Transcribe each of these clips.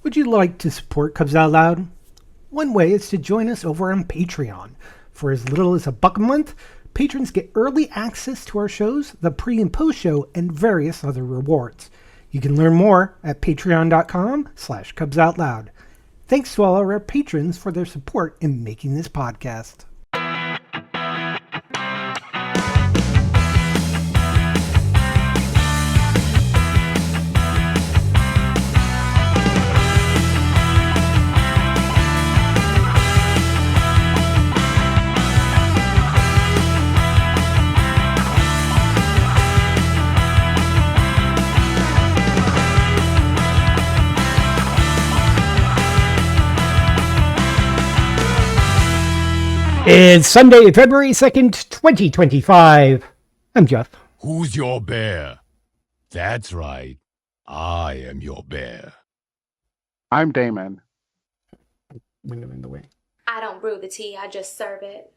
Would you like to support Cubs Out Loud? One way is to join us over on Patreon. For as little as $1 a month, patrons get early access to our shows, the pre- and post-show, and various other rewards. You can learn more at patreon.com/CubsOutLoud. Thanks to all our patrons for their support in making this podcast. It's Sunday, February 2nd, 2025. I'm Jeff. Who's your bear? That's right. I am your bear. I'm Damon. Window in the way. I don't brew the tea, I just serve it.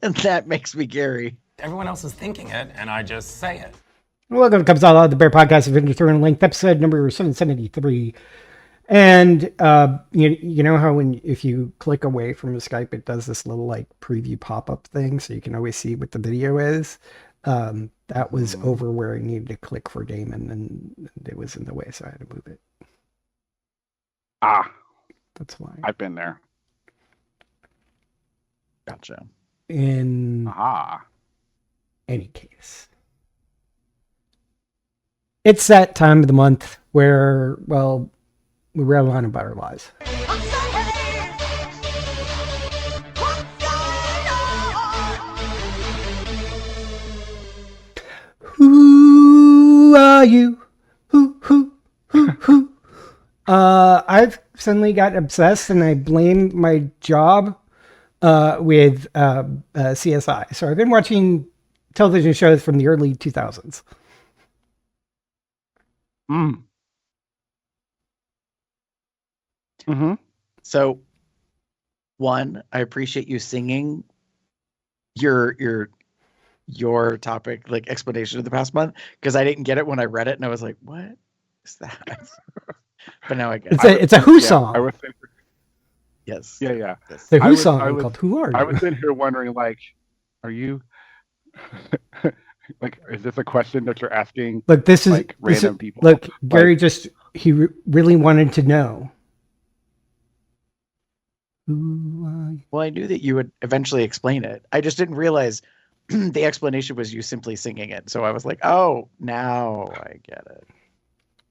And that makes me Gary. Everyone else is thinking it, and I just say it. Welcome to Cubs Out Loud, the Bear Podcast of Through and Length, episode number 773. And you know how if you click away from Skype, it does this little like preview pop-up thing, so you can always see what the video is. That was over where I needed to click for Damon, and it was in the way, so I had to move it. That's why. I've been there. Gotcha. In any case, it's that time of the month where, well, we read a line about our lives. Who are you? Who? I've suddenly got obsessed and I blame my job with CSI. So I've been watching television shows from the early 2000s. Mm-hmm. So, one, I appreciate you singing your topic, like explanation of the past month, because I didn't get it when I read it, and I was like, "What is that?" But now I get it. It's a Who song. I was Yes. Yeah. Yes. The Who song called "Who Are You?" I was in here wondering, like, are you like, is this a question that you're asking? Look, this is like random people. Look, Gary he really wanted to know. Well, I knew that you would eventually explain it. I just didn't realize the explanation was you simply singing it. So I was like, oh, now I get it.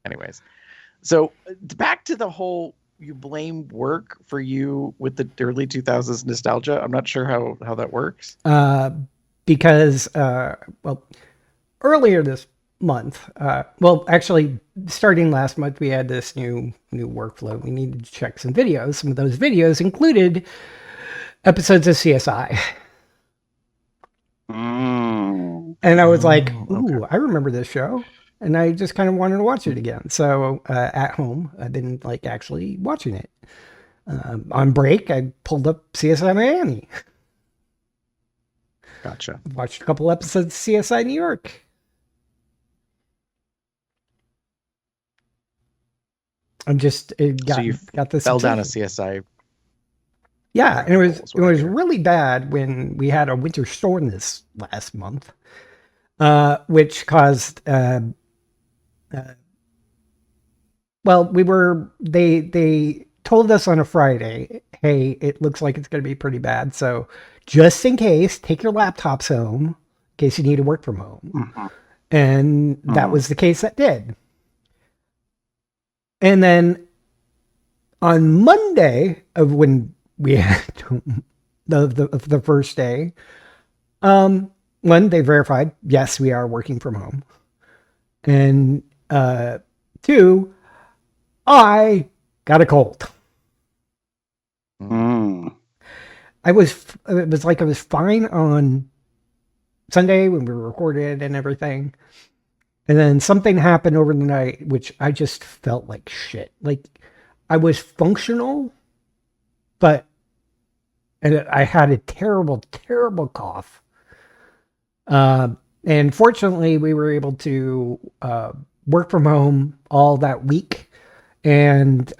Anyways, so back to the whole you blame work for you with the early 2000s nostalgia. I'm not sure how that works. Because, earlier this month, actually, starting last month, we had this new workflow. We needed to check some videos. Some of those videos included episodes of CSI. And I was like, ooh, I remember this show. And I just kind of wanted to watch it again. So at home, I've been like actually watching it. On break, I pulled up CSI Miami. Gotcha. Watched a couple episodes of CSI New York. I'm just got this. Fell down a CSI. Yeah, and it was really bad when we had a winter storm this last month, which caused. They told us on a Friday, hey, it looks like it's going to be pretty bad. So just in case, take your laptops home in case you need to work from home. Mm-hmm. And that was the case that did. And then on Monday of when we had the first day, one, they verified, yes, we are working from home. And two, I got a cold. It was like I was fine on Sunday when we recorded and everything. And then something happened over the night, which I just felt like shit. Like I was functional, but I had a terrible, terrible cough. And fortunately, we were able to work from home all that week. And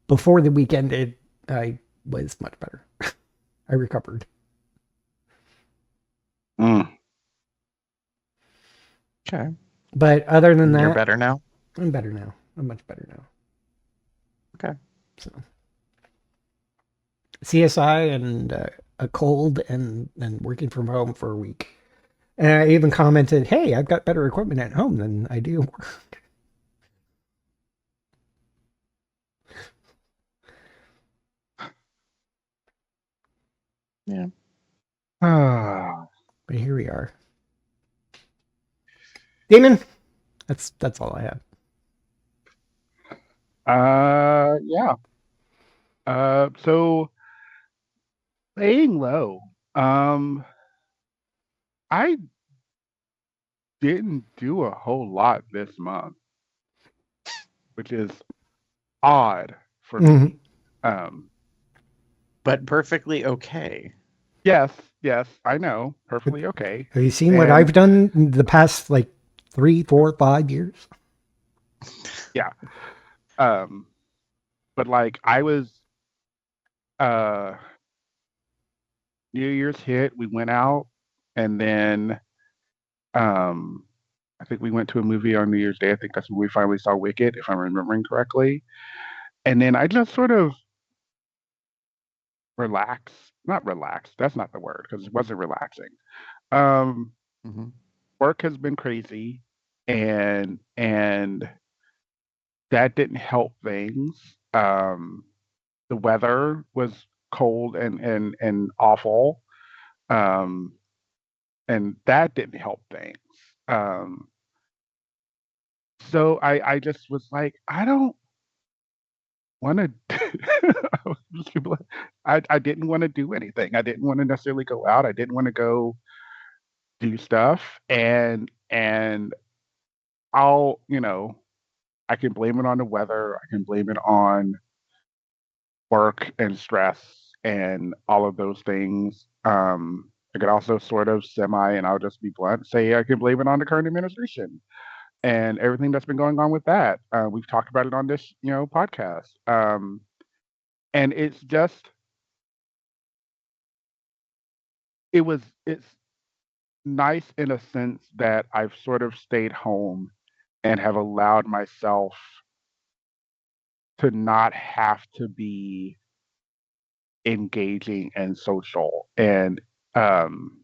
before the week ended, I was much better. I recovered. Mm. Okay. But other than You're that, better now? I'm better now. I'm much better now. Okay. So CSI and a cold and working from home for a week. And I even commented, "Hey, I've got better equipment at home than I do work." Yeah. Ah. But here we are. Damon, that's all I have. Yeah. So laying low. I didn't do a whole lot this month, which is odd for me. Um, But perfectly okay. yes, yes, I know, perfectly okay. Have you seen what And I've done in the past like 3, 4, 5 years? yeah, um, but like I was, uh, New Year's hit, we went out, and then, um, I think we went to a movie on New Year's Day. I think that's when we finally saw Wicked, if I'm remembering correctly. And then I just sort of relaxed, not relaxed, that's not the word because it wasn't relaxing. Um, Mm-hmm. Work has been crazy, and that didn't help things. The weather was cold and awful, um, and that didn't help things. Um, so I just was like, I don't want to. I didn't want to do anything. I didn't want to necessarily go out. I didn't want to go do stuff, and I'll I can blame it on the weather. I can blame it on work and stress and all of those things. I could also sort of and I'll just be blunt, say I can blame it on the current administration and everything that's been going on with that. We've talked about it on this, podcast. And it's nice in a sense that I've sort of stayed home and have allowed myself to not have to be engaging and social and um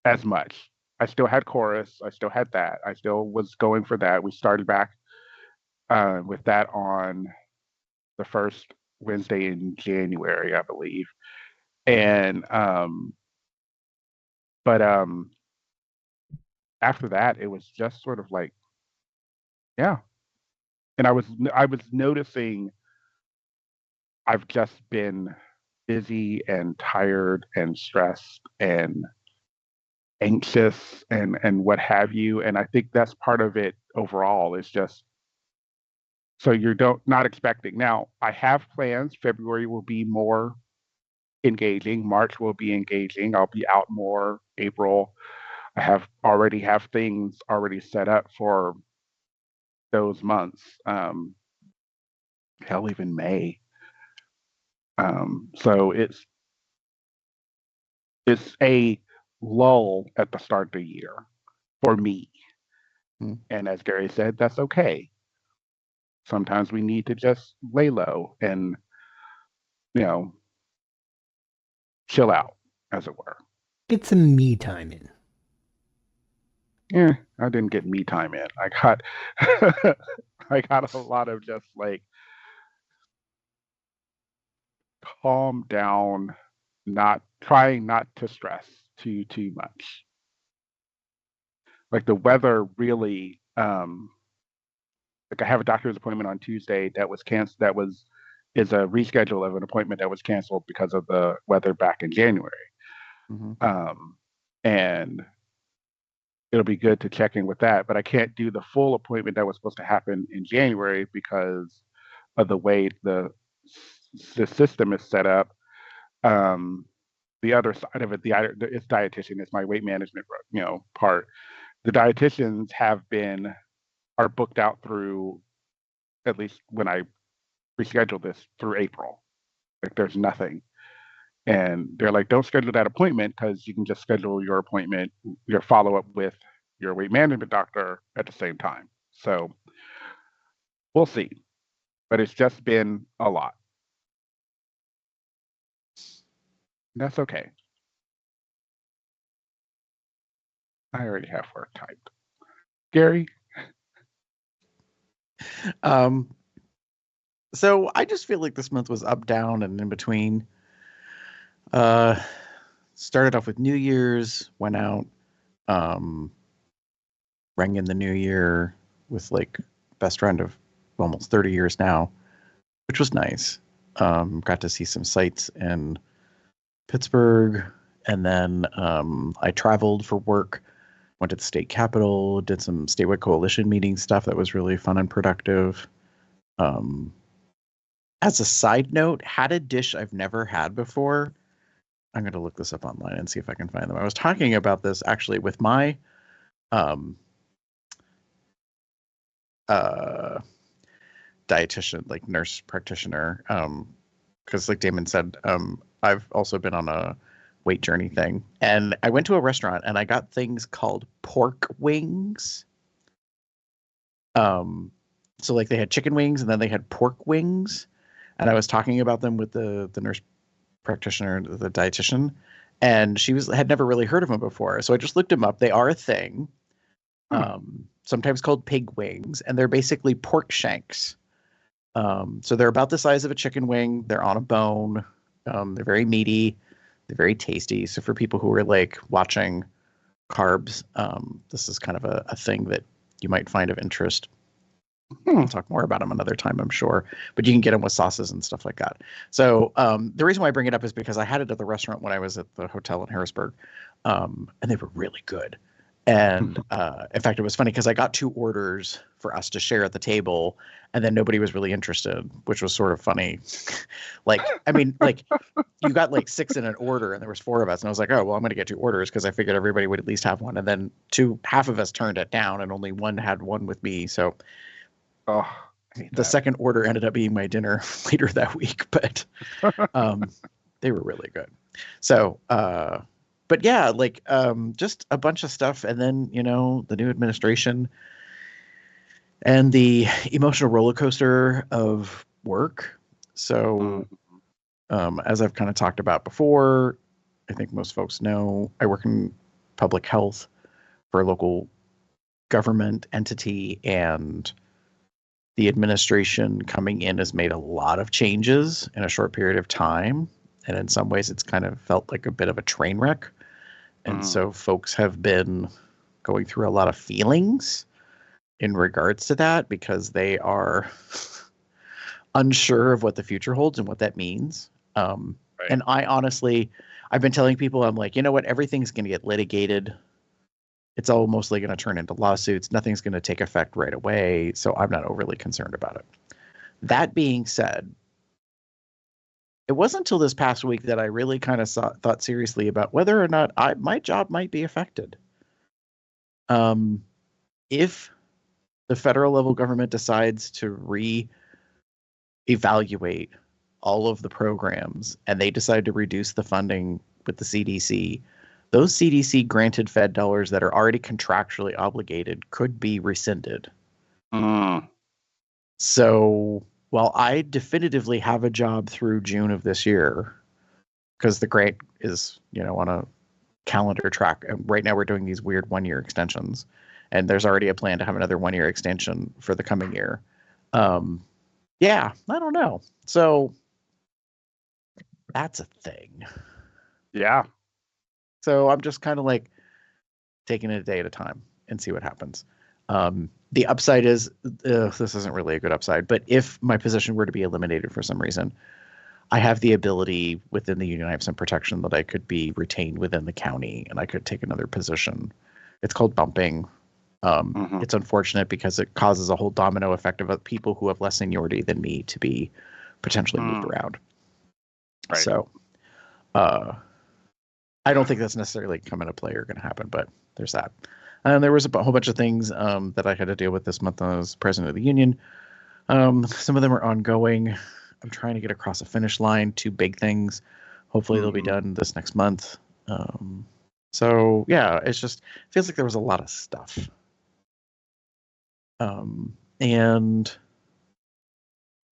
as much. I still had chorus, I still had that. I still was going for that. We started back with that on the first Wednesday in January, I believe. And but after that it was just sort of like, yeah. And I was noticing I've just been busy and tired and stressed and anxious and what have you. And I think that's part of it overall is just so you're don't not expecting. Now, I have plans. February will be more engaging. March will be engaging. I'll be out more. April, I have things already set up for those months. Hell, even May. So it's a lull at the start of the year for me. Mm. And as Gary said, that's okay. Sometimes we need to just lay low and you know chill out, as it were. Get some me time in. Yeah, I didn't get me time in. I got I got a lot of just like calm down, not trying not to stress too much. Like the weather really like I have a doctor's appointment on Tuesday that was canceled that was is a reschedule of an appointment that was canceled because of the weather back in January. Mm-hmm. And it'll be good to check in with that, but I can't do the full appointment that was supposed to happen in January because of the way the system is set up. Um, the other side of it, it's dietitian, it's my weight management, part. The dietitians are booked out through at least when I rescheduled this, through April. Like there's nothing. And they're like, don't schedule that appointment because you can just schedule your appointment, your follow up with your weight management doctor at the same time. So we'll see. But it's just been a lot. That's okay. I already have work typed. Gary? So I just feel like this month was up, down, and in between. Started off with New Year's, went out, rang in the new year with like best friend of almost 30 years now, which was nice. Got to see some sights in Pittsburgh, and then I traveled for work, went to the state capitol, did some statewide coalition meeting stuff that was really fun and productive. As a side note, had a dish I've never had before. I'm going to look this up online and see if I can find them. I was talking about this actually with my dietitian, like nurse practitioner, because like Damon said, I've also been on a weight journey thing, and I went to a restaurant and I got things called pork wings. So like they had chicken wings and then they had pork wings, and I was talking about them with the nurse practitioner, the dietitian, and she had never really heard of them before. So I just looked them up. They are a thing, sometimes called pig wings, and they're basically pork shanks. So they're about the size of a chicken wing. They're on a bone. They're very meaty. They're very tasty. So for people who are like watching carbs, this is kind of a thing that you might find of interest. I'll talk more about them another time, I'm sure, but you can get them with sauces and stuff like that. So the reason why I bring it up is because I had it at the restaurant when I was at the hotel in Harrisburg, and they were really good. And in fact, it was funny because I got 2 orders for us to share at the table, and then nobody was really interested, which was sort of funny. Like, I mean, like you got like 6 in an order, and there was 4 of us, and I was like, oh, well, I'm going to get 2 orders because I figured everybody would at least have one. And then half of us turned it down, and only one had one with me. So the second order ended up being my dinner later that week, but they were really good. So, but yeah, like just a bunch of stuff. And then, you know, the new administration and the emotional roller coaster of work. So as I've kind of talked about before, I think most folks know I work in public health for a local government entity, and the administration coming in has made a lot of changes in a short period of time. And in some ways, it's kind of felt like a bit of a train wreck. And so folks have been going through a lot of feelings in regards to that because they are unsure of what the future holds and what that means. And I honestly, I've been telling people, I'm like, you know what, everything's going to get litigated. It's all mostly going to turn into lawsuits. Nothing's going to take effect right away. So I'm not overly concerned about it. That being said, it wasn't until this past week that I really kind of thought seriously about whether or not my job might be affected. If the federal level government decides to re-evaluate all of the programs and they decide to reduce the funding with the CDC, those CDC granted Fed dollars that are already contractually obligated could be rescinded. So while I definitively have a job through June of this year, because the grant is, you know, on a calendar track, and right now we're doing these weird 1-year extensions, and there's already a plan to have another 1-year extension for the coming year. Yeah, I don't know. So that's a thing. Yeah. So I'm just kind of like taking it a day at a time and see what happens. The upside is, this isn't really a good upside, but if my position were to be eliminated for some reason, I have the ability within the union, I have some protection that I could be retained within the county and I could take another position. It's called bumping. It's unfortunate because it causes a whole domino effect of people who have less seniority than me to be potentially moved around. Right. So I don't think that's necessarily come into play or going to happen, but there's that. And there was a whole bunch of things that I had to deal with this month as president of the union. Some of them are ongoing. I'm trying to get across a finish line. 2 big things. Hopefully they'll be done this next month. So yeah, it's just feels like there was a lot of stuff. And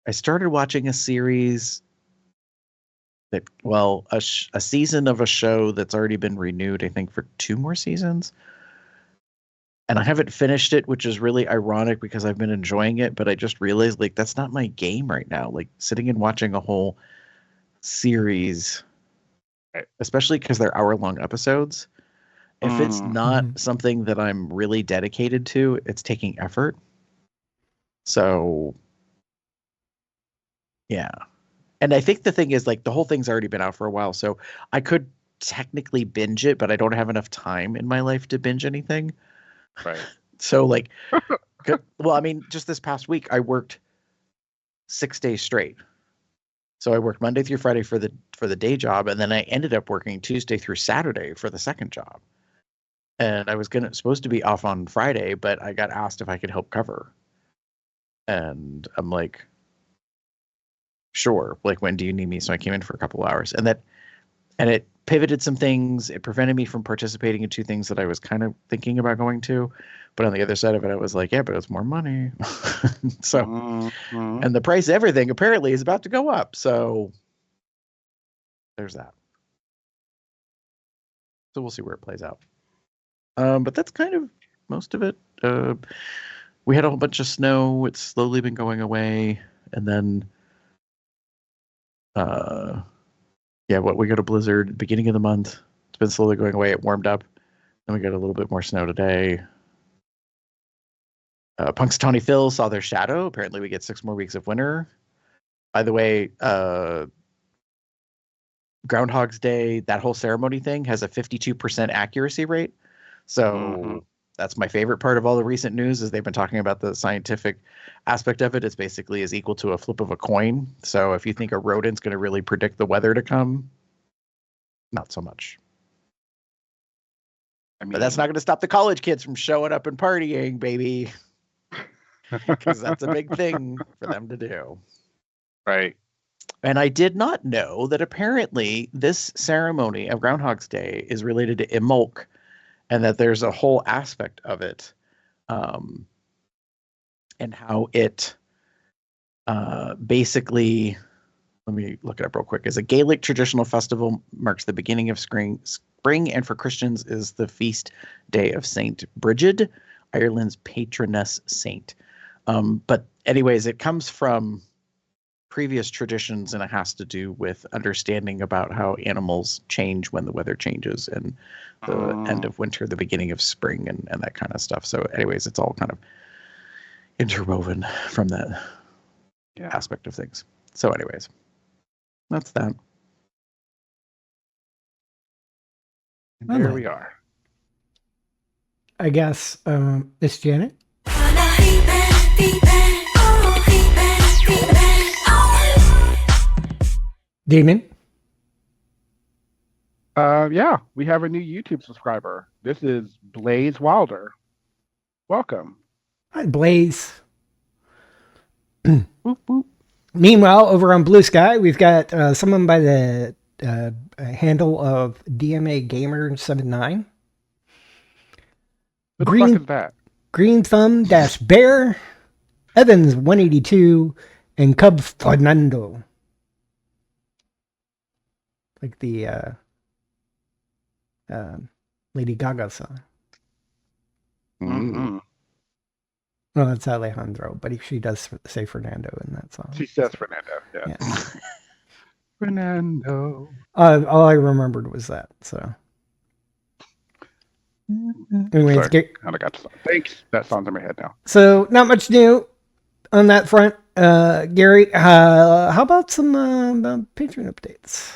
I started watching a series that, well, a season of a show that's already been renewed, I think, for 2 more seasons. And I haven't finished it, which is really ironic because I've been enjoying it, but I just realized, like, that's not my game right now. Like, sitting and watching a whole series, especially because they're hour-long episodes, if it's not something that I'm really dedicated to, it's taking effort. So, yeah. And I think the thing is, like, the whole thing's already been out for a while, so I could technically binge it, but I don't have enough time in my life to binge anything. Right. So, like, well, I mean, just this past week, I worked 6 days straight. So I worked Monday through Friday for the day job, and then I ended up working Tuesday through Saturday for the second job. And I was supposed to be off on Friday, but I got asked if I could help cover. And I'm like, sure. Like, when do you need me? So I came in for a couple of hours, and it pivoted some things. It prevented me from participating in 2 things that I was kind of thinking about going to. But on the other side of it, I was like, yeah, but it's more money. So, and the price of everything apparently is about to go up. So there's that. So we'll see where it plays out. But that's kind of most of it. We had a whole bunch of snow. It's slowly been going away. And then, we got a blizzard at the beginning of the month. It's been slowly going away. It warmed up. Then we got a little bit more snow today. Punxsutawney Phil saw their shadow. Apparently we get 6 more weeks of winter. By the way, Groundhog's Day, that whole ceremony thing has a 52% accuracy rate. So that's my favorite part of all the recent news is they've been talking about the scientific aspect of it. It's basically is equal to a flip of a coin. So if you think a rodent's going to really predict the weather to come, not so much. I mean, but that's not going to stop the college kids from showing up and partying, baby. Because that's a big thing for them to do. Right. And I did not know that apparently this ceremony of Groundhog's Day is related to Imbolc, and that there's a whole aspect of it, and how it basically, let me look it up real quick, is a Gaelic traditional festival, marks the beginning of spring, and for Christians is the feast day of Saint Brigid, Ireland's patroness saint. But anyways, it comes from previous traditions, and it has to do with understanding about how animals change when the weather changes, and the end of winter, the beginning of spring, and that kind of stuff. So anyways, it's all kind of interwoven from that aspect of things. So anyways, that's that. And there we are. I guess, Miss Janet? Damon? Yeah, we have a new YouTube subscriber. This is Blaze Wilder. Welcome. Hi, Blaze. Boop, boop. Meanwhile, over on Blue Sky, we've got someone by the handle of DMA Gamer 79. What the fuck is that? Green Thumb Dash Bear, Evans 182, and Cub Fernando. Like the Lady Gaga song. Mm-hmm. No, that's Alejandro, but she does say Fernando in that song. She says Fernando. Yeah. Fernando. All I remembered was that. So, anyways, Sorry, I got the song. Thanks. That song's in my head now. So not much new on that front. Gary, how about some Patreon updates?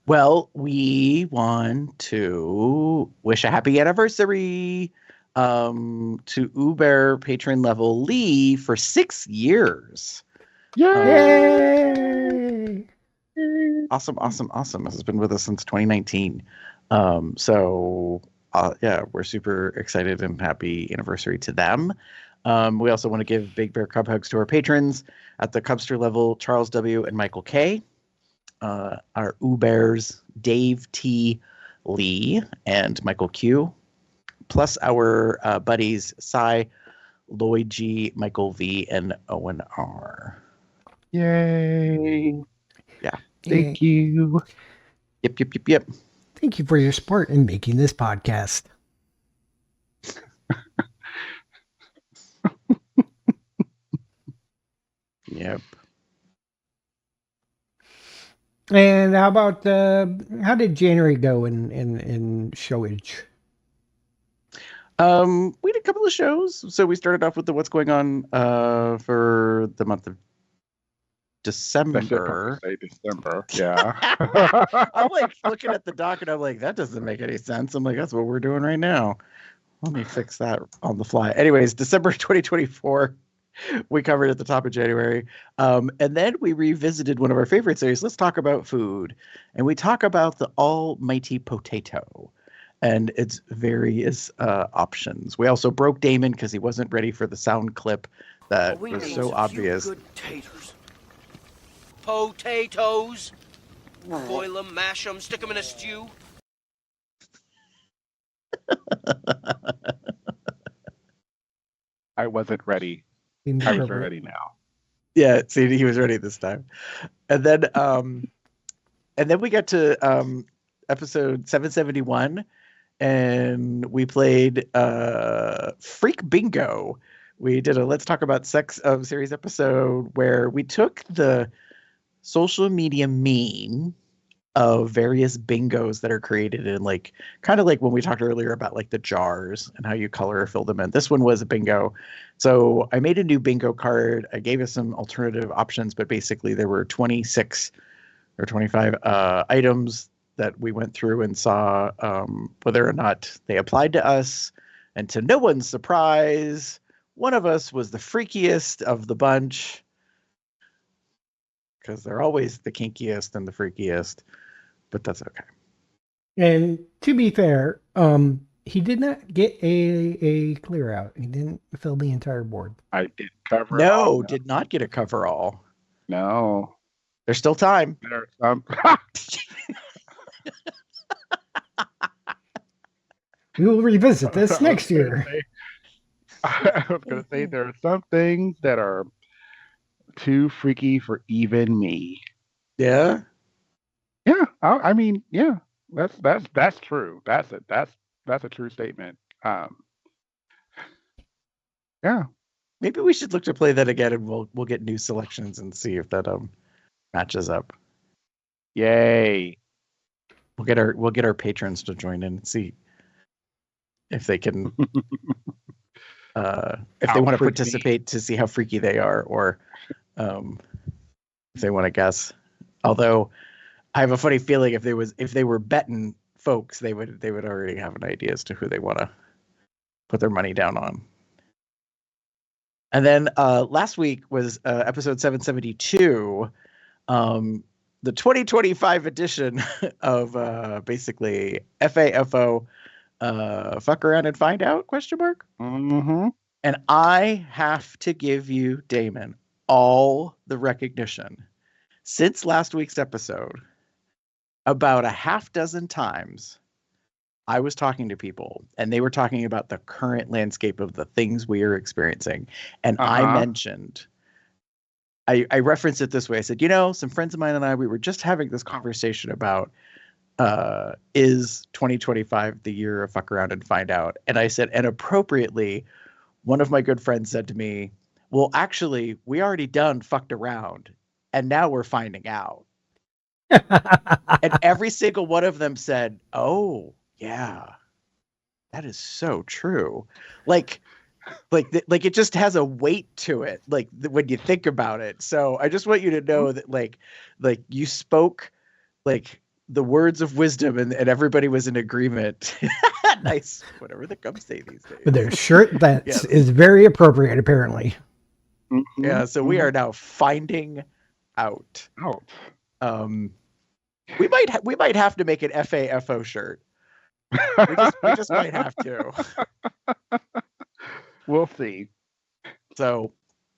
Well, we want to wish a happy anniversary to Uber patron level Lee for 6 years. Yay! Awesome. This has been with us since 2019. We're super excited and happy anniversary to them. We also want to give big bear cub hugs to our patrons at the Cubster level, Charles W. and Michael K. Our Ubers, Dave T. Lee and Michael Q. Plus our buddies, Cy, Lloyd G, Michael V, and Owen R. Yay. Yeah. Thank you. Yep. Thank you for your support in making this podcast. Yep. And how about how did January go in showage? We did a couple of shows. So we started off with the what's going on for the month of December. Say December. Yeah. I'm like looking at the doc and I'm like, that doesn't make any sense. I'm like, that's what we're doing right now. Let me fix that on the fly. Anyways, December 2024, we covered at the top of January. And then we revisited one of our favorite series. Let's talk about food. And we talk about the almighty potato and its various options. We also broke Damon because he wasn't ready for the sound clip that was so obvious. Good potatoes. Boil them, mash them, stick them in a stew. I wasn't ready. I was ready now. Yeah, see, he was ready this time. And then we got to episode 771, and we played Freak Bingo. We did a Let's Talk About Sex series episode where we took the social media meme of various bingos that are created in like kind of like when we talked earlier about like the jars and how you color or fill them in. This one was a bingo. So I made a new bingo card. I gave us some alternative options, but basically there were 26 or 25 items that we went through and saw whether or not they applied to us. And to no one's surprise, one of us was the freakiest of the bunch, because they're always the kinkiest and the freakiest, but that's okay. And to be fair, he did not get a clear out. He didn't fill the entire board. I did cover. No, did not get a coverall. No. There's still time. There's We will revisit this next year. I was going to say there are some things that are too freaky for even me. Yeah. Yeah, I mean, yeah, that's true. That's a true statement. Yeah. Maybe we should look to play that again, and we'll get new selections and see if that matches up. Yay. We'll get our patrons to join in and see if they can if they want to participate to see how freaky they are, or if they want to guess. Although I have a funny feeling if they were betting folks, they would already have an idea as to who they want to put their money down on. And then last week was episode 772, the 2025 edition of basically FAFO, fuck around and find out, ? Mm-hmm. And I have to give you, Damon, all the recognition since last week's episode. About a half dozen times I was talking to people and they were talking about the current landscape of the things we are experiencing. And I mentioned, I referenced it this way. I said, some friends of mine and I, we were just having this conversation about, is 2025 the year of fuck around and find out? And I said, and appropriately, one of my good friends said to me, well, actually, we already done fucked around and now we're finding out. And every single one of them said, oh, yeah, that is so true. Like it just has a weight to it, like when you think about it. So I just want you to know that like you spoke like the words of wisdom and everybody was in agreement. Nice. Whatever the Cubs say these days. With their shirt that Yes. is very appropriate, apparently. Mm-hmm. Yeah, so we are now finding out. We might have to make an FAFO shirt. We just might have to. We'll see. So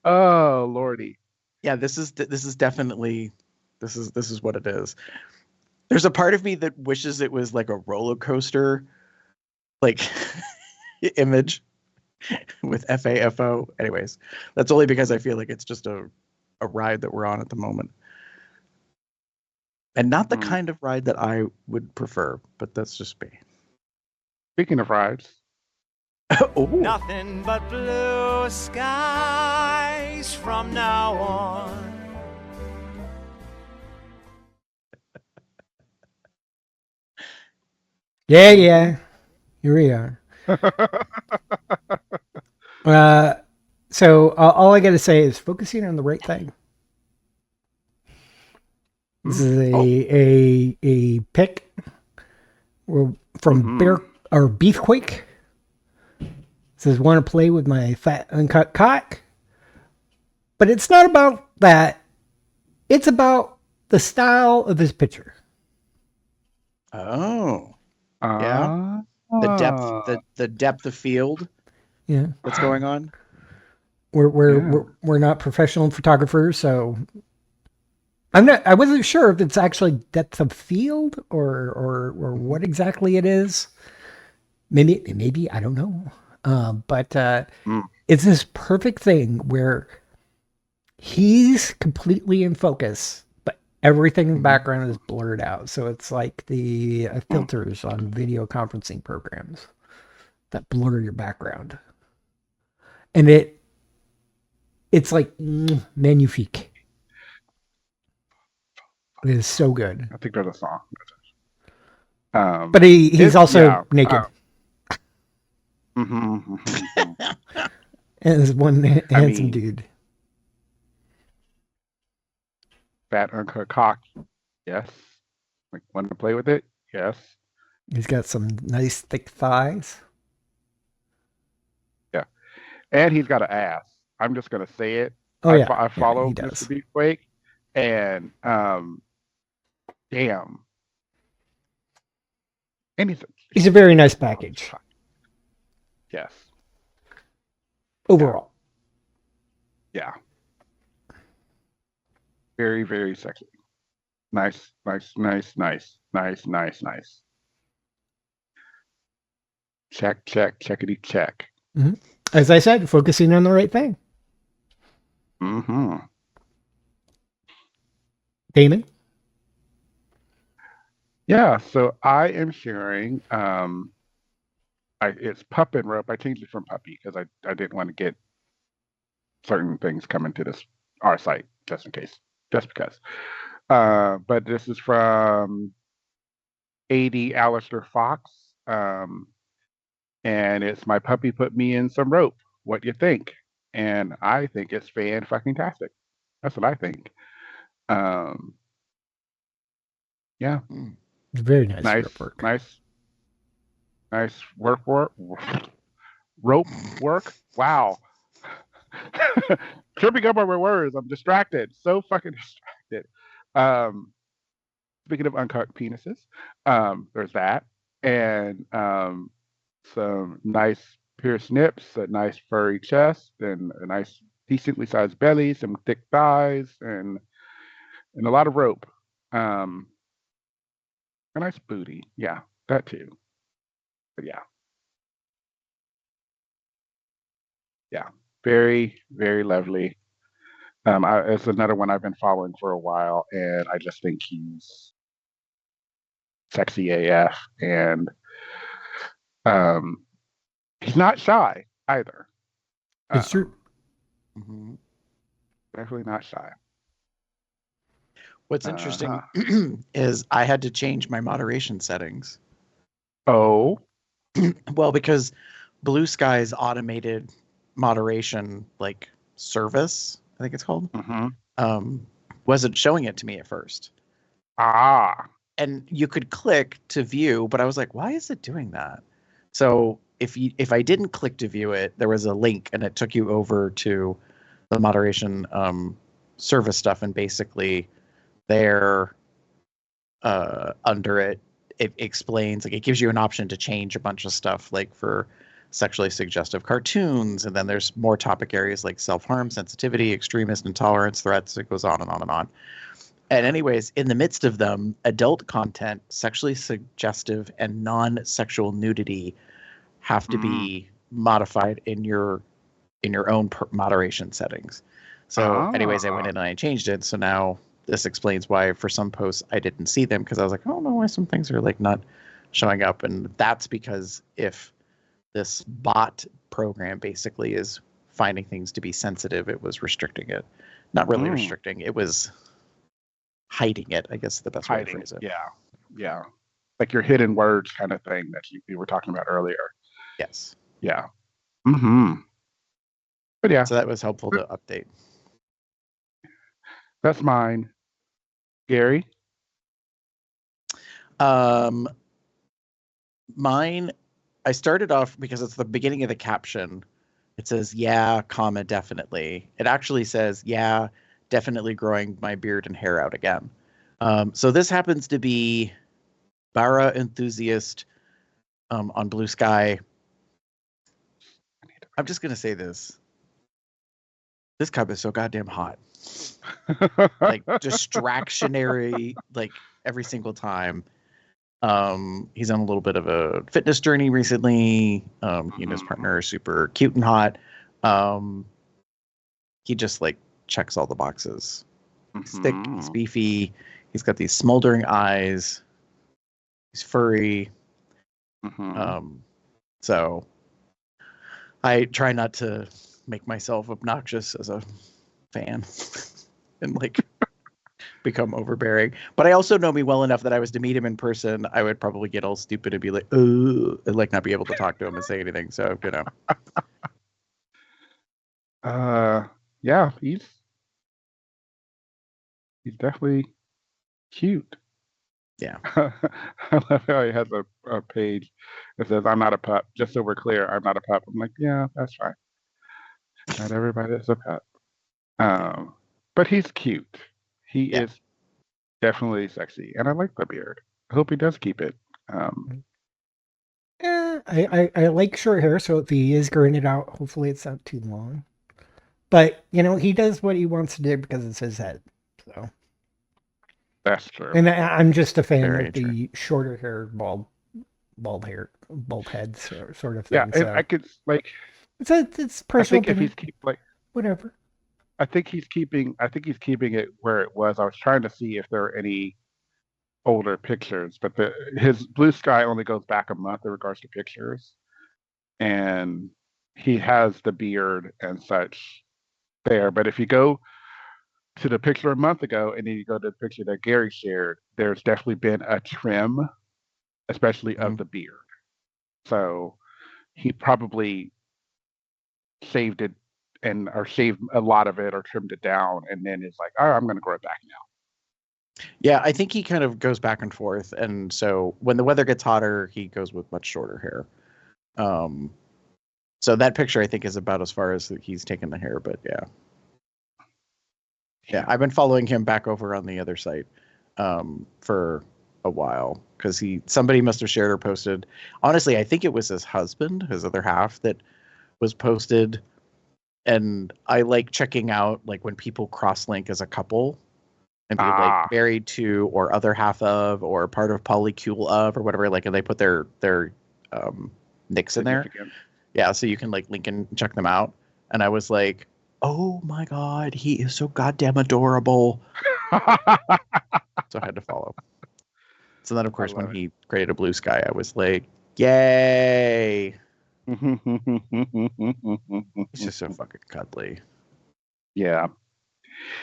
Oh lordy. yeah, this is definitely this is what it is. There's a part of me that wishes it was like a roller coaster, like image with FAFO. Anyways, that's only because I feel like it's just a ride that we're on at the moment, and not the kind of ride that I would prefer. But that's just me. Speaking of rides, Oh, Nothing but blue skies from now on. Yeah. Here we are. So all I got to say is focusing on the right thing. This is a pick from Bear or Beefquake. It says, want to play with my fat uncut cock? But it's not about that. It's about the style of his picture. oh, yeah. The depth of field. Yeah, What's going on? we're not professional photographers, so I wasn't sure if it's actually depth of field or what exactly it is. Maybe I don't know. But it's this perfect thing where he's completely in focus, but everything in the background is blurred out. So it's like the filters on video conferencing programs that blur your background. And it's like magnifique. It is so good. I think there's a song. But he's also naked. And And is one handsome dude. fat uncut cock. Yes. Like, want to play with it? Yes. He's got some nice thick thighs. Yeah. And he's got an ass. I'm just gonna say it. Oh yeah, I follow he does. Mr. Beefquake, and damn. And He's a very nice package yes. overall. Yeah. Very, very sexy. Nice. Check, checkity check. As I said, focusing on the right thing. Damon? Yeah, so I am sharing it's pup and rope. I changed it from puppy because I didn't want to get certain things coming to our site just because. But this is from 80 Alistair Fox. And it's my puppy put me in some rope. What do you think? And I think it's fan-fucking-tastic. That's what I think. Yeah. It's very nice. Nice rope work. Wow. Tripping up on my words. I'm distracted. So fucking distracted. Speaking of uncut penises, there's that. And some nice pierced nips, a nice furry chest, and a nice decently sized belly, some thick thighs, and a lot of rope. A nice booty. Yeah, that too. But yeah. Yeah. Very, very lovely. It's another one I've been following for a while, and I just think he's sexy AF, and he's not shy either. It's true. Definitely not shy. What's interesting is I had to change my moderation settings. Oh. Well, because Blue Sky's automated moderation like service, I think it's called, wasn't showing it to me at first. And you could click to view, but I was like, why is it doing that? So if I didn't click to view it, there was a link and it took you over to the moderation service stuff, and basically there under it explains, like, it gives you an option to change a bunch of stuff, like for sexually suggestive cartoons, and then there's more topic areas like self-harm, sensitivity, extremist intolerance, threats. It goes on and on and on. And anyways, in the midst of them, adult content, sexually suggestive, and non-sexual nudity have to be modified in your own moderation settings. So anyways, I went in and I changed it. So now this explains why for some posts I didn't see them, because I was like, I don't know why some things are like not showing up. And that's because if this bot program basically is finding things to be sensitive, it was restricting it. Not really restricting, it was hiding it, I guess is the best way to phrase it. Yeah. Like your hidden words kind of thing that you were talking about earlier. Yes. Yeah. But yeah. So that was helpful to update. That's mine. Gary? Mine, I started off because it's the beginning of the caption. It says, yeah, comma, definitely. It actually says, yeah, definitely growing my beard and hair out again. So this happens to be Bara Enthusiast on Blue Sky. I'm just going to say this. This cup is so goddamn hot. Like distractionary, like every single time. He's on a little bit of a fitness journey recently. He and his partner are super cute and hot. He just like checks all the boxes. He's thick, he's beefy, he's got these smoldering eyes, he's furry. So I try not to make myself obnoxious as a fan and like become overbearing. But I also know me well enough that I was to meet him in person, I would probably get all stupid and be like, and like not be able to talk to him and say anything. So, you know. Yeah, he's definitely cute. Yeah. I love how he has a page that says, I'm not a pup. Just so we're clear, I'm not a pup. I'm like, yeah, that's fine. Not everybody is a pup. But he's cute. He is definitely sexy. And I like the beard. I hope he does keep it. I like short hair, so if he is growing it out, hopefully it's not too long. But, you know, he does what he wants to do because it's his head. So that's true. And I'm just a fan Very of the shorter hair, bald heads sort of thing. Yeah, so I could like it's personal. I think if he's whatever. I think he's keeping it where it was. I was trying to see if there are any older pictures, but his Blue Sky only goes back a month in regards to pictures. And he has the beard and such there. But if you go to the picture a month ago and then you go to the picture that Gary shared, there's definitely been a trim, especially of the beard. So he probably shaved it or shaved a lot of it or trimmed it down, and then it's like, oh, I'm going to grow it back now. Yeah, I think he kind of goes back and forth, and so when the weather gets hotter, he goes with much shorter hair. So that picture I think is about as far as he's taken the hair, but yeah, I've been following him back over on the other site for a while because somebody must have shared or posted. Honestly, I think it was his husband, his other half, that was posted. And I like checking out like when people cross-link as a couple and be like married to or other half of or part of polycule of or whatever, like, and they put their nicks in there. Yeah, so you can like link and check them out. And I was like, oh my God, he is so goddamn adorable. So I had to follow. So then, of course, when he created a Blue Sky, I was like, yay. He's just so fucking cuddly. Yeah.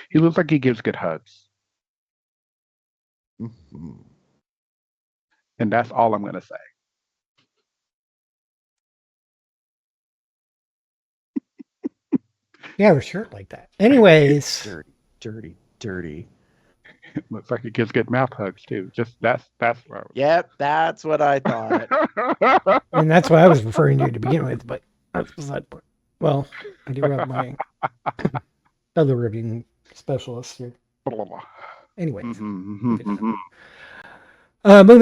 He looks like he gives good hugs. And that's all I'm going to say. Yeah, a shirt like that. Anyways. Dirty. Looks like it gives good mouth hugs too. Just that's what I was. Yep, that's what I thought. And that's what I was referring to begin with, but that's beside point. Well, I do have my other reviewing specialist here. Anyways. Moving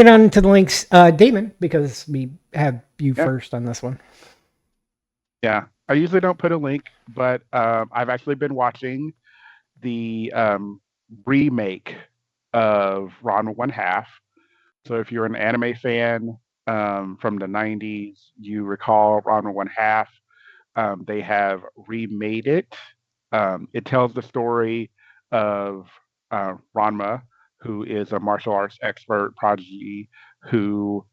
on to the links. Damon, because we have you first on this one. Yeah, I usually don't put a link, but I've actually been watching the remake of Ron One Half. So if you're an anime fan from the 90s, you recall Ron One Half. They have remade it. It tells the story of Ranma, who is a martial arts expert prodigy who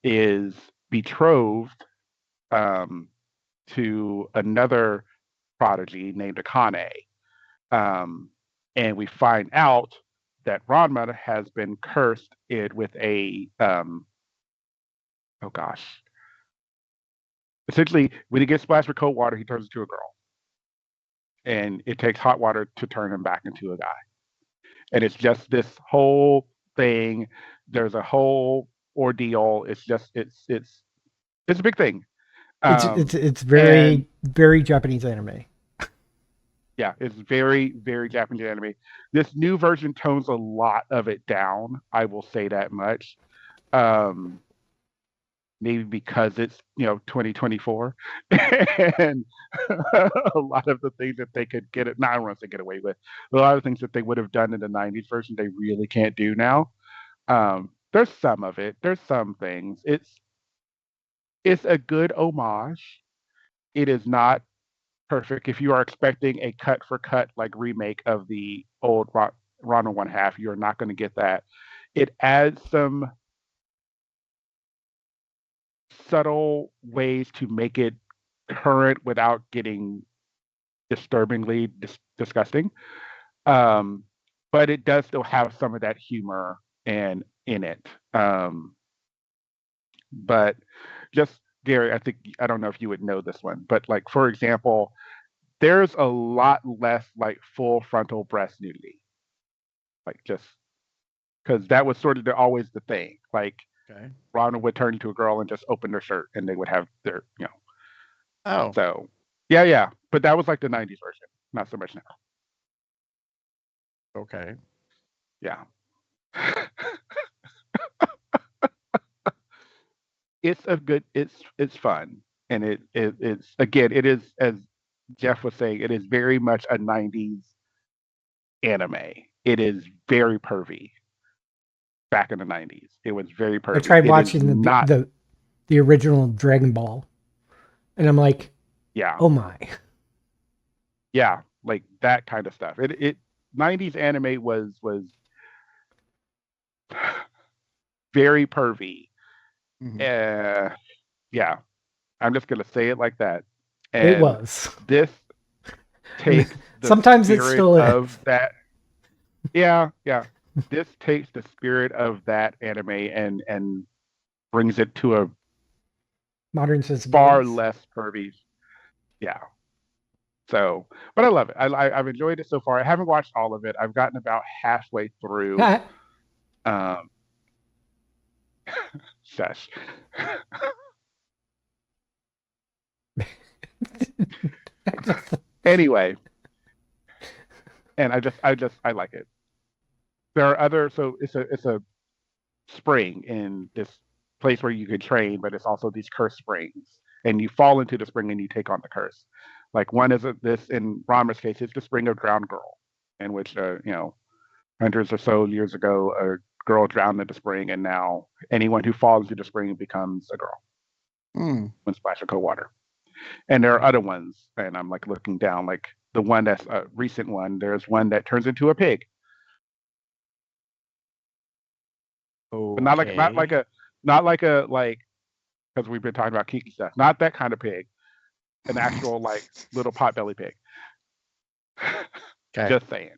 is betrothed um, to another prodigy named Akane. Um, and we find out that Ranma has been cursed with oh gosh. Essentially, when he gets splashed with cold water, he turns into a girl. And it takes hot water to turn him back into a guy. And it's just this whole thing. There's a whole ordeal. It's a big thing. It's And very Japanese anime. yeah, it's very, very Japanese anime. This new version tones a lot of it down. I will say that much. Um, Maybe because it's 2024, and a lot of the things that they could get it. Now I don't want to say get away with. A lot of things that they would have done in the '90s version, they really can't do now. There's some of it. There's some things. It's a good homage. It is not perfect. If you are expecting a cut for cut like remake of the old Ronald One Half, you're not going to get that. It adds some subtle ways to make it current without getting disturbingly disgusting. Um, but it does still have some of that humor and in it. But just Gary, I don't know if you would know this one, but like for example, there's a lot less like full frontal breast nudity, like just because that was sort of always the thing. Like Okay. Ronald would turn into a girl and just open their shirt, and they would have their Oh, So yeah. But that was like the '90s version, not so much now. okay. Yeah. It's fun, and it's again it is, as Jeff was saying, it is very much a '90s anime. It is very pervy. Back in the '90s, it was very I pervy. tried It is watching not. the original Dragon Ball, and I'm like, Yeah, oh my. yeah, like that kind of stuff. It '90s anime was very pervy. Mhm. Yeah, I'm just gonna say it like that. It And was. this And takes the sometimes it spirit still is. of that. Yeah. This takes the spirit of that anime and brings it to a Modern far sensibilities. less pervy. Yeah. So, but I love it. I've enjoyed it so far. I haven't watched all of it. I've gotten about halfway through. Um, Shush. Anyway, and I like it. There are other. So it's a spring in this place where you could train, but it's also these curse springs, and you fall into the spring and you take on the curse. Like one is this in Rama's case, it's the spring of drowned girl, in which hundreds or so years ago a girl drowned in the spring, and now anyone who falls into the spring becomes a girl Hmm. when splashed with cold water. And there are other ones, and I'm like looking down, like the one that's a recent one. There's one that turns into a pig, but Okay. not like a like because we've been talking about kinky stuff. Not that kind of pig. An actual like little potbelly pig. Okay. Just saying.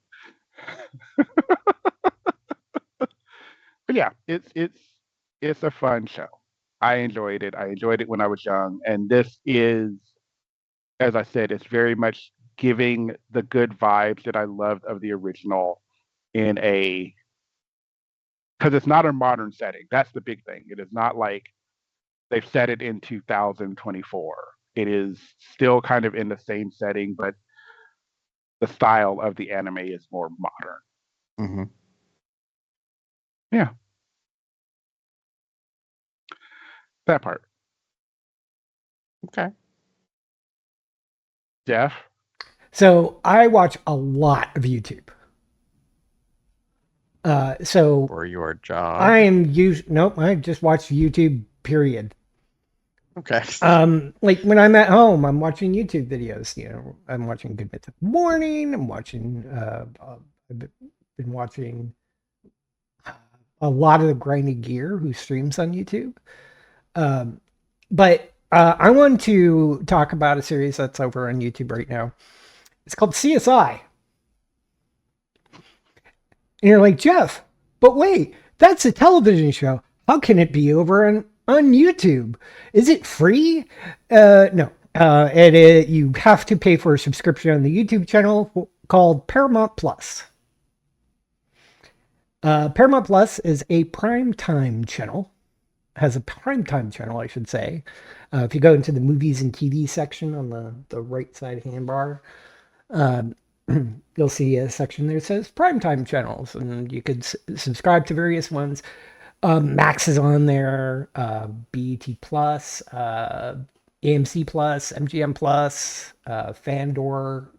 But yeah, it's a fun show. I enjoyed it. I enjoyed it when I was young, and this is, as I said, it's very much giving the good vibes that I loved of the original in a because it's not a modern setting. That's the big thing. It is not like they've set it in 2024. It is still kind of in the same setting, but the style of the anime is more modern. Hmm. Yeah, that part. Okay. Jeff? So I watch a lot of YouTube. So For your job. I am nope, I just watch YouTube, period. Okay. Like when I'm at home, I'm watching YouTube videos. You know, I'm watching Good Myth Morning. I'm watching. I've been watching a lot of the Grinding Gear who streams on YouTube. But I want to talk about a series that's over on YouTube right now. It's called CSI. And you're like, Jeff, but wait, that's a television show. How can it be over on YouTube? Is it free? No. You have to pay for a subscription on the YouTube channel called Paramount Plus. Paramount Plus is a primetime channel. Has a primetime channel, I should say. If you go into the movies and TV section on the right side handbar, you'll see a section there that says primetime channels, and you could subscribe to various ones. Max is on there, BET Plus, AMC Plus, MGM Plus, Fandor,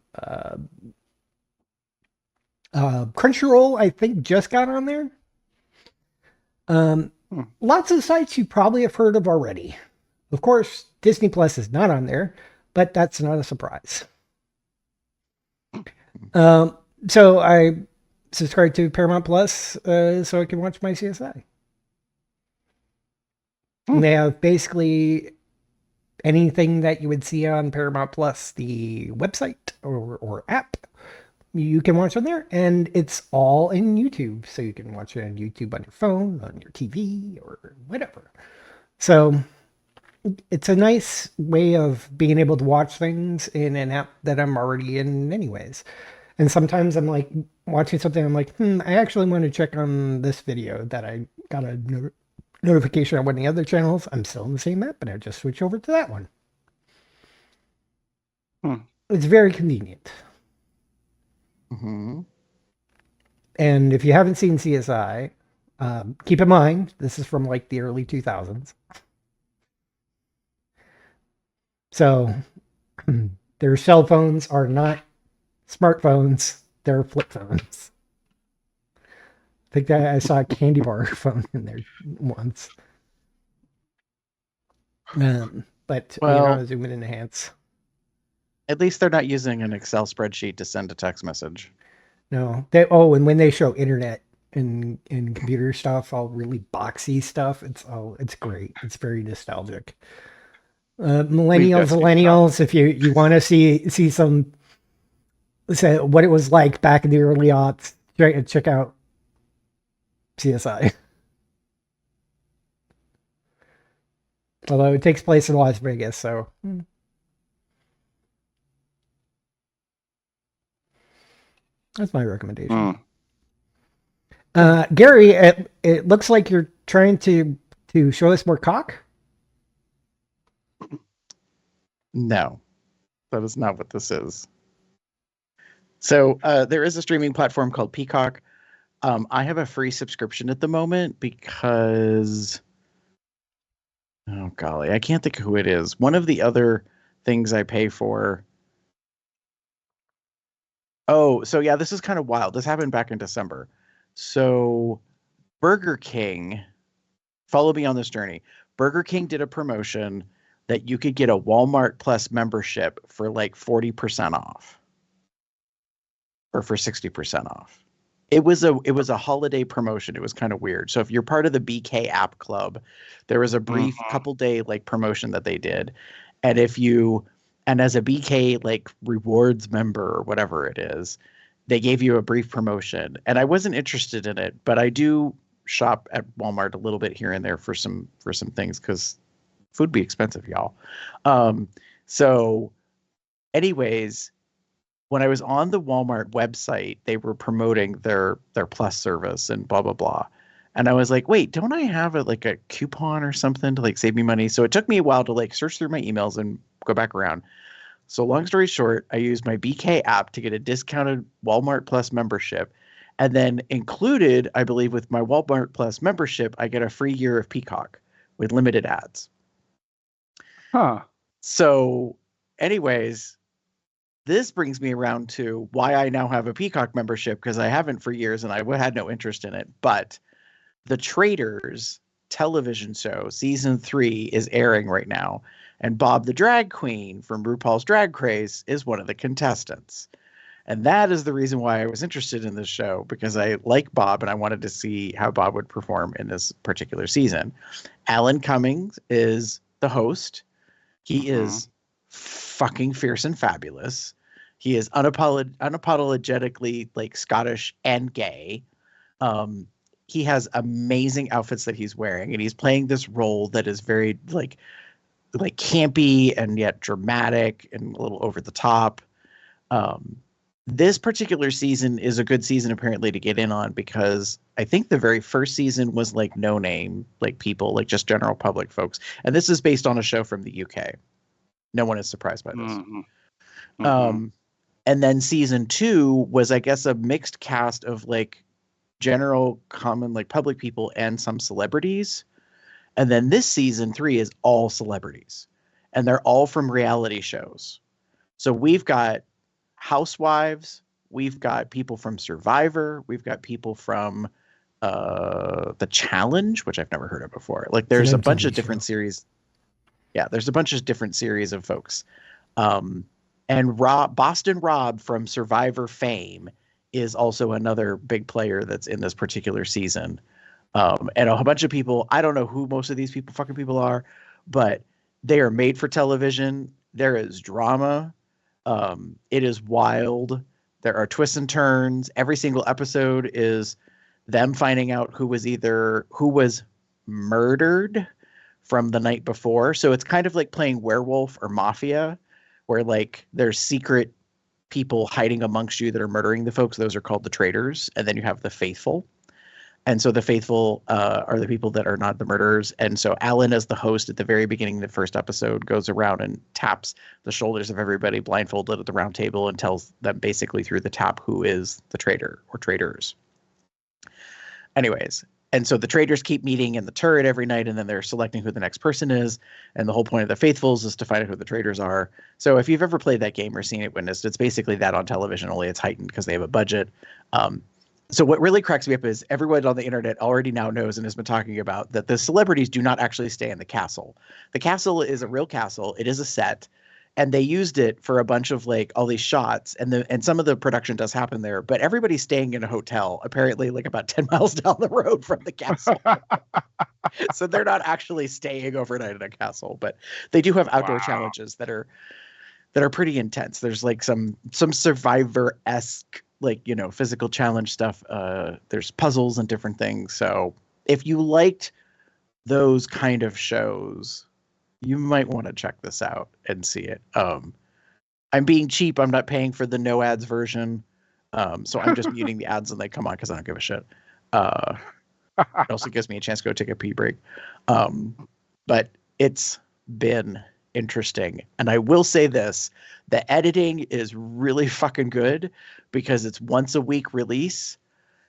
Crunchyroll, I think, just got on there. Lots of sites you probably have heard of already. Of course, Disney Plus is not on there, but that's not a surprise. So I subscribe to Paramount Plus so I can watch my CSI. And they have basically anything that you would see on Paramount Plus, the website or app, you can watch on there, and it's all in YouTube. So you can watch it on YouTube on your phone, on your TV, or whatever. So it's a nice way of being able to watch things in an app that I'm already in anyways. And sometimes I'm like watching something, I'm like, I actually want to check on this video that I got a notification on one of the other channels. I'm still in the same app, but I just switch over to that one. It's very convenient. Mm-hmm. And if you haven't seen CSI, keep in mind, this is from like the early 2000s. So their cell phones are not smartphones, they're flip phones. I think that I saw a candy bar phone in there once. But zoom in and enhance. At least they're not using an Excel spreadsheet to send a text message. No. And when they show internet and computer stuff, all really boxy stuff, it's great. It's very nostalgic. Millennials, if you want to see some, say what it was like back in the early aughts, check out CSI. Although it takes place in Las Vegas, so that's my recommendation. Gary, it looks like you're trying to show us more cock. No, that is not what this is. So there is a streaming platform called Peacock. I have a free subscription at the moment because, oh golly, I can't think of who it is. One of the other things I pay for. Oh, so yeah, this is kind of wild. This happened back in December. So Burger King, follow me on this journey. Burger King did a promotion that you could get a Walmart Plus membership for like 40% off. Or for 60% off. It was a holiday promotion. It was kind of weird. So if you're part of the BK app club, there was a brief couple day like promotion that they did. And as a BK like rewards member or whatever it is, they gave you a brief promotion. And I wasn't interested in it, but I do shop at Walmart a little bit here and there for some things because food be expensive, y'all. So anyways, when I was on the Walmart website, they were promoting their Plus service and blah, blah, blah. And I was like, wait, don't I have a coupon or something to like save me money? So it took me a while to like search through my emails and go back around. So long story short, I used my BK app to get a discounted Walmart Plus membership. And then included, I believe, with my Walmart Plus membership, I get a free year of Peacock with limited ads. Huh. So anyways, this brings me around to why I now have a Peacock membership, because I haven't for years and I had no interest in it. But The Traitors television show, season 3, is airing right now. And Bob the Drag Queen from RuPaul's Drag Race is one of the contestants. And that is the reason why I was interested in this show, because I like Bob and I wanted to see how Bob would perform in this particular season. Alan Cummings is the host. He is fucking fierce and fabulous. He is unapologetically like Scottish and gay. He has amazing outfits that he's wearing, and he's playing this role that is very like campy and yet dramatic and a little over the top. This particular season is a good season apparently to get in on, because I think the very first season was like no name, like people, like just general public folks. And this is based on a show from the UK. No one is surprised by this. And then season 2 was, I guess, a mixed cast of like general common like public people and some celebrities. And then this season 3 is all celebrities, and they're all from reality shows. So we've got housewives, we've got people from Survivor, we've got people from The Challenge, which I've never heard of before. Like there's a bunch of different series. Yeah, there's a bunch of different series of folks. And Boston Rob from Survivor fame is also another big player that's in this particular season. And a bunch of people, I don't know who most of these fucking people are, but they are made for television. There is drama. It is wild. There are twists and turns. Every single episode is them finding out who was murdered from the night before. So it's kind of like playing werewolf or mafia, where like there's secret people hiding amongst you that are murdering the folks. Those are called the traitors. And then you have the faithful. And so the faithful are the people that are not the murderers. And so Alan, as the host at the very beginning of the first episode, goes around and taps the shoulders of everybody blindfolded at the round table and tells them basically through the tap who is the traitor or traitors. Anyways, and so the traitors keep meeting in the turret every night, and then they're selecting who the next person is. And the whole point of the faithfuls is to find out who the traitors are. So if you've ever played that game or seen it witnessed, it's basically that on television, only it's heightened because they have a budget. So what really cracks me up is everyone on the internet already now knows and has been talking about that the celebrities do not actually stay in the castle. The castle is a real castle. It is a set. And they used it for a bunch of like all these shots, and some of the production does happen there, but everybody's staying in a hotel, apparently like about 10 miles down the road from the castle. So they're not actually staying overnight in a castle, but they do have outdoor challenges that are pretty intense. There's like some Survivor-esque, like, you know, physical challenge stuff. There's puzzles and different things. So if you liked those kind of shows, you might want to check this out and see it. I'm being cheap. I'm not paying for the no ads version. So I'm just muting the ads when they come on because I don't give a shit. It also gives me a chance to go take a pee break. But it's been interesting. And I will say this, the editing is really fucking good because it's once a week release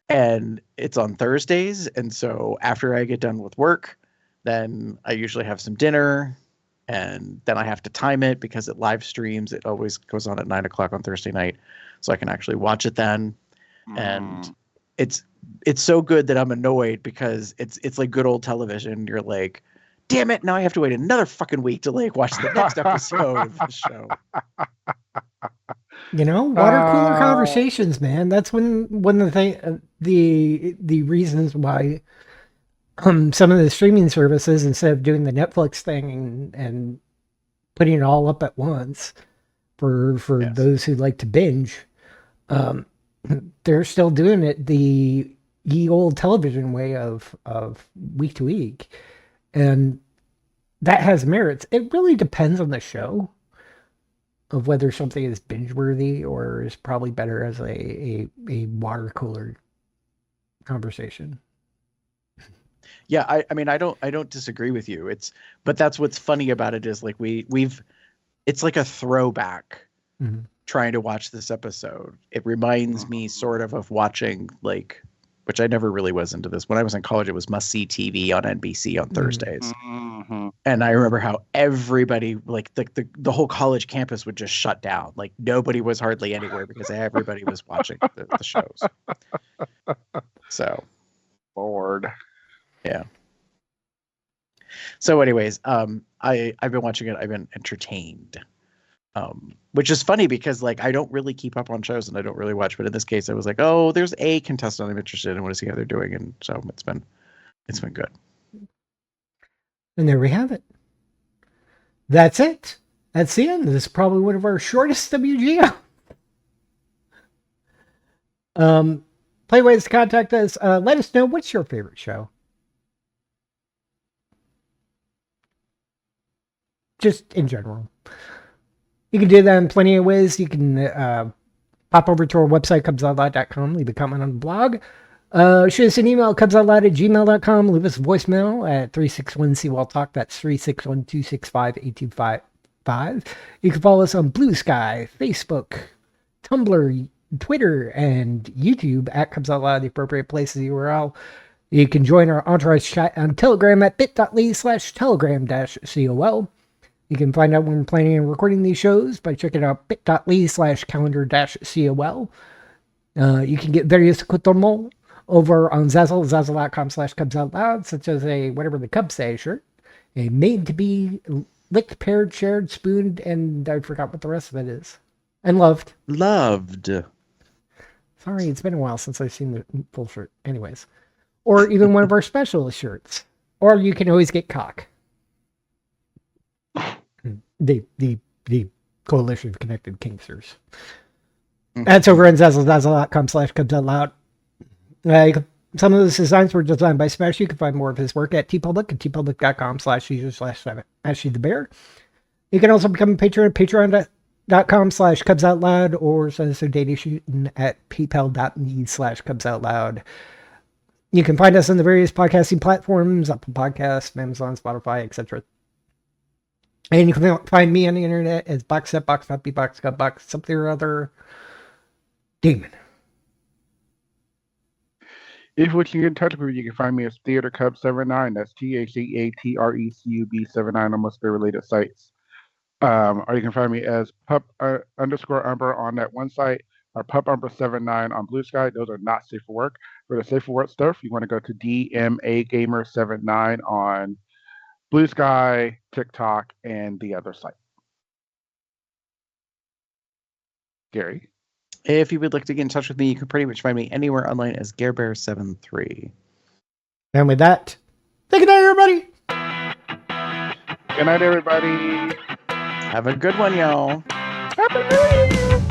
and it's on Thursdays. And so after I get done with work, then I usually have some dinner, and then I have to time it because it live streams. It always goes on at 9:00 on Thursday night, so I can actually watch it then. And it's so good that I'm annoyed because it's like good old television. You're like, damn it, now I have to wait another fucking week to like watch the next episode of the show. You know, water cooler conversations, man. That's one of the reasons why some of the streaming services, instead of doing the Netflix thing and putting it all up at once for those who like to binge, they're still doing it the ye old television way of week to week. And that has merits. It really depends on the show of whether something is binge worthy or is probably better as a water cooler conversation. Yeah, I mean, I don't disagree with you. But that's what's funny about it is like it's like a throwback trying to watch this episode. It reminds me sort of watching like which I never really was into this. When I was in college, it was must-see TV on NBC on Thursdays. Mm-hmm. And I remember how everybody, like the whole college campus would just shut down. Like nobody was hardly anywhere because everybody was watching the shows. So, Lord. yeah. So anyways, I've been watching it. I've been entertained. Which is funny because like I don't really keep up on shows and I don't really watch, but in this case I was like, oh, there's a contestant I'm interested in. I want to see how they're doing, and so it's been good. And there we have it. That's it. That's the end. This is probably one of our shortest WGO. Play ways to contact us. Let us know what's your favorite show. Just in general. You can do that in plenty of ways. You can pop over to our website, cubsoutloud.com, leave a comment on the blog. Shoot us an email, cubsoutloud@gmail.com. Leave us a voicemail at 361-CWALL-TALK. That's 361-265-8255. You can follow us on Blue Sky, Facebook, Tumblr, Twitter, and YouTube at Cubs Out Loud, the appropriate places URL. You can join our entourage chat on Telegram at bit.ly/telegram-COL. You can find out when we're planning on recording these shows by checking out bit.ly/calendar-COL. You can get various couturements over on Zazzle, zazzle.com/cubsoutloud, such as a whatever the Cubs say shirt, a made to be licked, paired, shared, spooned, and I forgot what the rest of it is. And loved. Sorry, it's been a while since I've seen the full shirt. Anyways. Or even one of our special shirts. Or you can always get cock. The Coalition of Connected Kingsters. That's over on zazzle.com/cubsoutloud. Some of those designs were designed by Smash. You can find more of his work at TeePublic at tpublic.com/user/AshleyTheBear. You can also become a patron at patreon.com/cubsoutloud or send us a donation at paypal.me/cubsoutloud. You can find us on the various podcasting platforms, Apple Podcasts, Amazon, Spotify, etc. And you can find me on the internet as Boxset, Boxpuppy, Boxcut, Box, something or other. Demon. If you want to get in touch with me, you can find me as Theater Cub 79. That's TheaterCub on most of the related sites. Or you can find me as pup_umber on that one site, or pupumber79 on Blue Sky. Those are not safe for work. For the safe for work stuff, you want to go to DMAGamer79 on Blue Sky, TikTok, and the other site. Gary? If you would like to get in touch with me, you can pretty much find me anywhere online as GareBear73. And with that, say good night, everybody. Good night, everybody. Have a good one, y'all. Happy New Year!